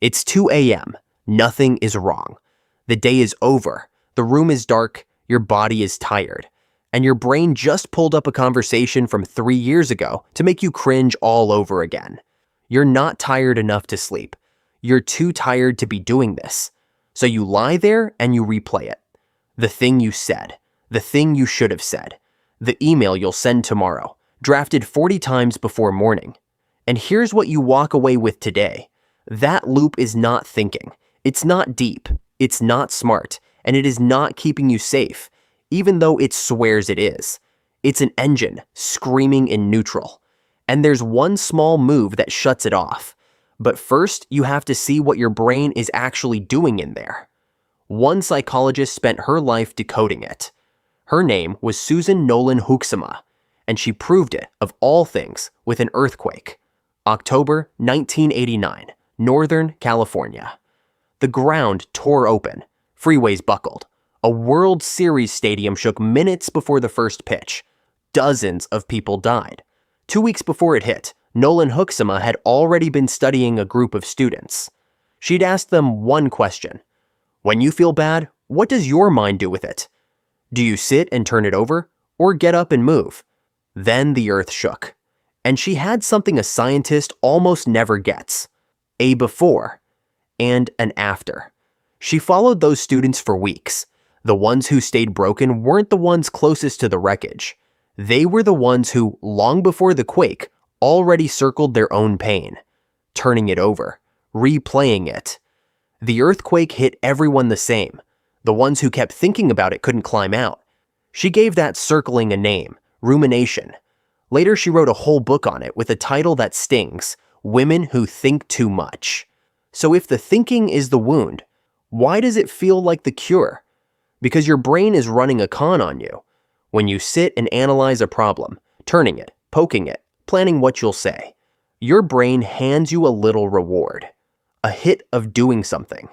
It's 2 a.m. Nothing is wrong. The day is over. The room is dark. Your body is tired. And your brain just pulled up a conversation from 3 years ago to make you cringe all over again. You're not tired enough to sleep. You're too tired to be doing this. So you lie there and you replay it. The thing you said. The thing you should have said. The email you'll send tomorrow, drafted 40 times before morning. And here's what you walk away with today. That loop is not thinking. It's not deep. It's not smart. And it is not keeping you safe, even though it swears it is. It's an engine screaming in neutral. And there's one small move that shuts it off. But first, you have to see what your brain is actually doing in there. One psychologist spent her life decoding it. Her name was Susan Nolen-Hoeksema, and she proved it, of all things, with an earthquake. October 1989, Northern California. The ground tore open. Freeways buckled. A World Series stadium shook minutes before the first pitch. Dozens of people died. 2 weeks before it hit, Nolen-Hoeksema had already been studying a group of students. She'd asked them one question. When you feel bad, what does your mind do with it? Do you sit and turn it over, or get up and move? Then the earth shook. And she had something a scientist almost never gets. A before and an after. She followed those students for weeks. The ones who stayed broken weren't the ones closest to the wreckage. They were the ones who, long before the quake, already circled their own pain, turning it over, replaying it. The earthquake hit everyone the same. The ones who kept thinking about it couldn't climb out. She gave that circling a name, rumination. Later, she wrote a whole book on it with a title that stings, Women Who Think Too Much. So if the thinking is the wound, why does it feel like the cure? Because your brain is running a con on you. When you sit and analyze a problem, turning it, poking it, planning what you'll say, your brain hands you a little reward. A hit of doing something.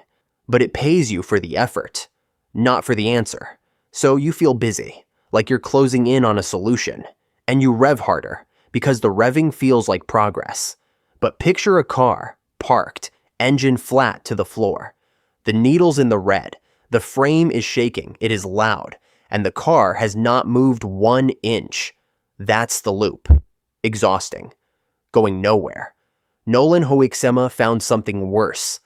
But it pays you for the effort, not for the answer. So you feel busy, like you're closing in on a solution. And you rev harder, because the revving feels like progress. But picture a car, parked, engine flat to the floor. The needle's in the red, the frame is shaking, it is loud, and the car has not moved 1 inch. That's the loop. Exhausting. Going nowhere. Nolen-Hoeksema found something worse.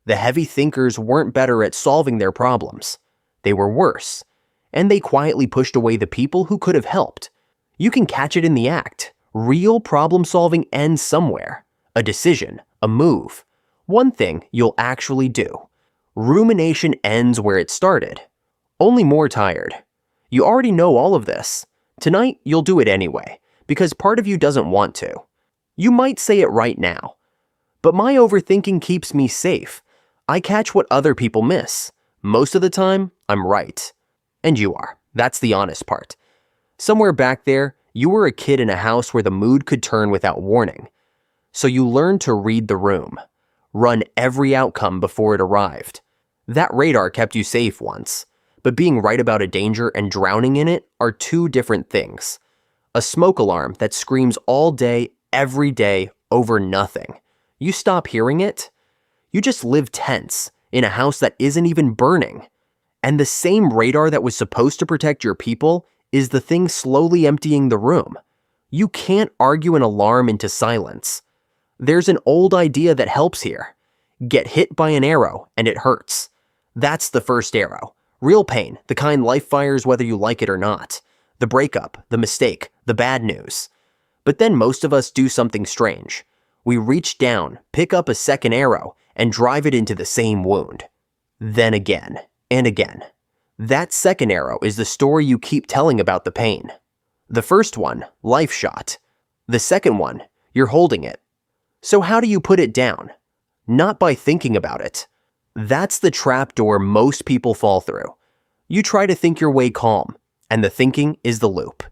The heavy thinkers weren't better at solving their problems. They were worse. And they quietly pushed away the people who could have helped. You can catch it in the act. Real problem solving ends somewhere. A decision, a move. One thing you'll actually do. Rumination ends where it started. Only more tired. You already know all of this. Tonight, you'll do it anyway, because part of you doesn't want to. You might say it right now. But my overthinking keeps me safe. I catch what other people miss. Most of the time, I'm right. And you are. That's the honest part. Somewhere back there, you were a kid in a house where the mood could turn without warning. So you learned to read the room. Run every outcome before it arrived. That radar kept you safe once. But being right about a danger and drowning in it are two different things. A smoke alarm that screams all day, every day, over nothing. You stop hearing it. You just live tense in a house that isn't even burning. And the same radar that was supposed to protect your people is the thing slowly emptying the room. You can't argue an alarm into silence. There's an old idea that helps here. Get hit by an arrow and it hurts. That's the first arrow. Real pain, the kind life fires whether you like it or not. The breakup, the mistake, the bad news. But then most of us do something strange. We reach down, pick up a second arrow, and drive it into the same wound. Then again, and again. That second arrow is the story you keep telling about the pain. The first one, life shot. The second one, you're holding it. So how do you put it down? Not by thinking about it. That's the trapdoor most people fall through. You try to think your way calm, and the thinking is the loop.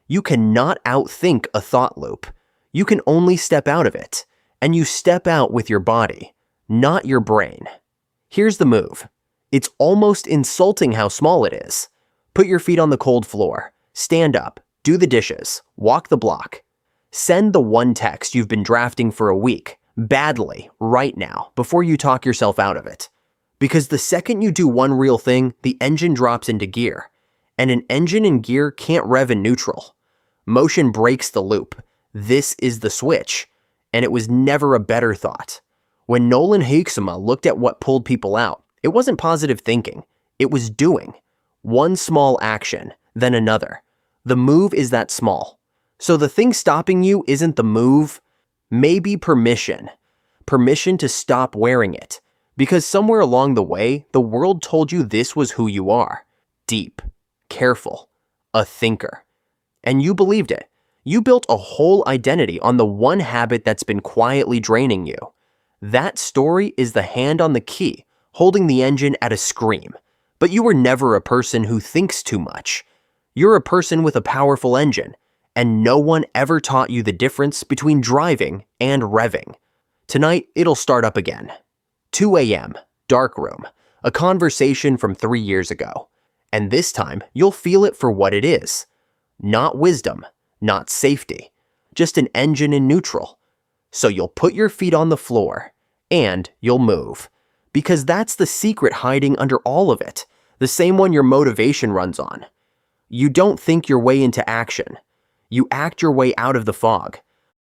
You cannot outthink a thought loop. You can only step out of it, and you step out with your body, not your brain. Here's the move. It's almost insulting how small it is. Put your feet on the cold floor, stand up, do the dishes, walk the block. Send the one text you've been drafting for a week, Badly, right now, before you talk yourself out of it. Because the second you do one real thing, the engine drops into gear. And an engine in gear can't rev in neutral. Motion breaks the loop. This is the switch. And it was never a better thought. When Nolen-Hoeksema looked at what pulled people out, it wasn't positive thinking. It was doing. One small action, then another. The move is that small. So the thing stopping you isn't the move, maybe permission. Permission to stop wearing it. Because somewhere along the way, the world told you this was who you are. Deep, careful, a thinker. And you believed it. You built a whole identity on the one habit that's been quietly draining you. That story is the hand on the key, holding the engine at a scream. But you were never a person who thinks too much. You're a person with a powerful engine, and no one ever taught you the difference between driving and revving. Tonight, it'll start up again. 2 a.m., dark room, a conversation from 3 years ago. And this time, you'll feel it for what it is. Not wisdom, not safety, just an engine in neutral. So you'll put your feet on the floor, and you'll move. Because that's the secret hiding under all of it, the same one your motivation runs on. You don't think your way into action. You act your way out of the fog.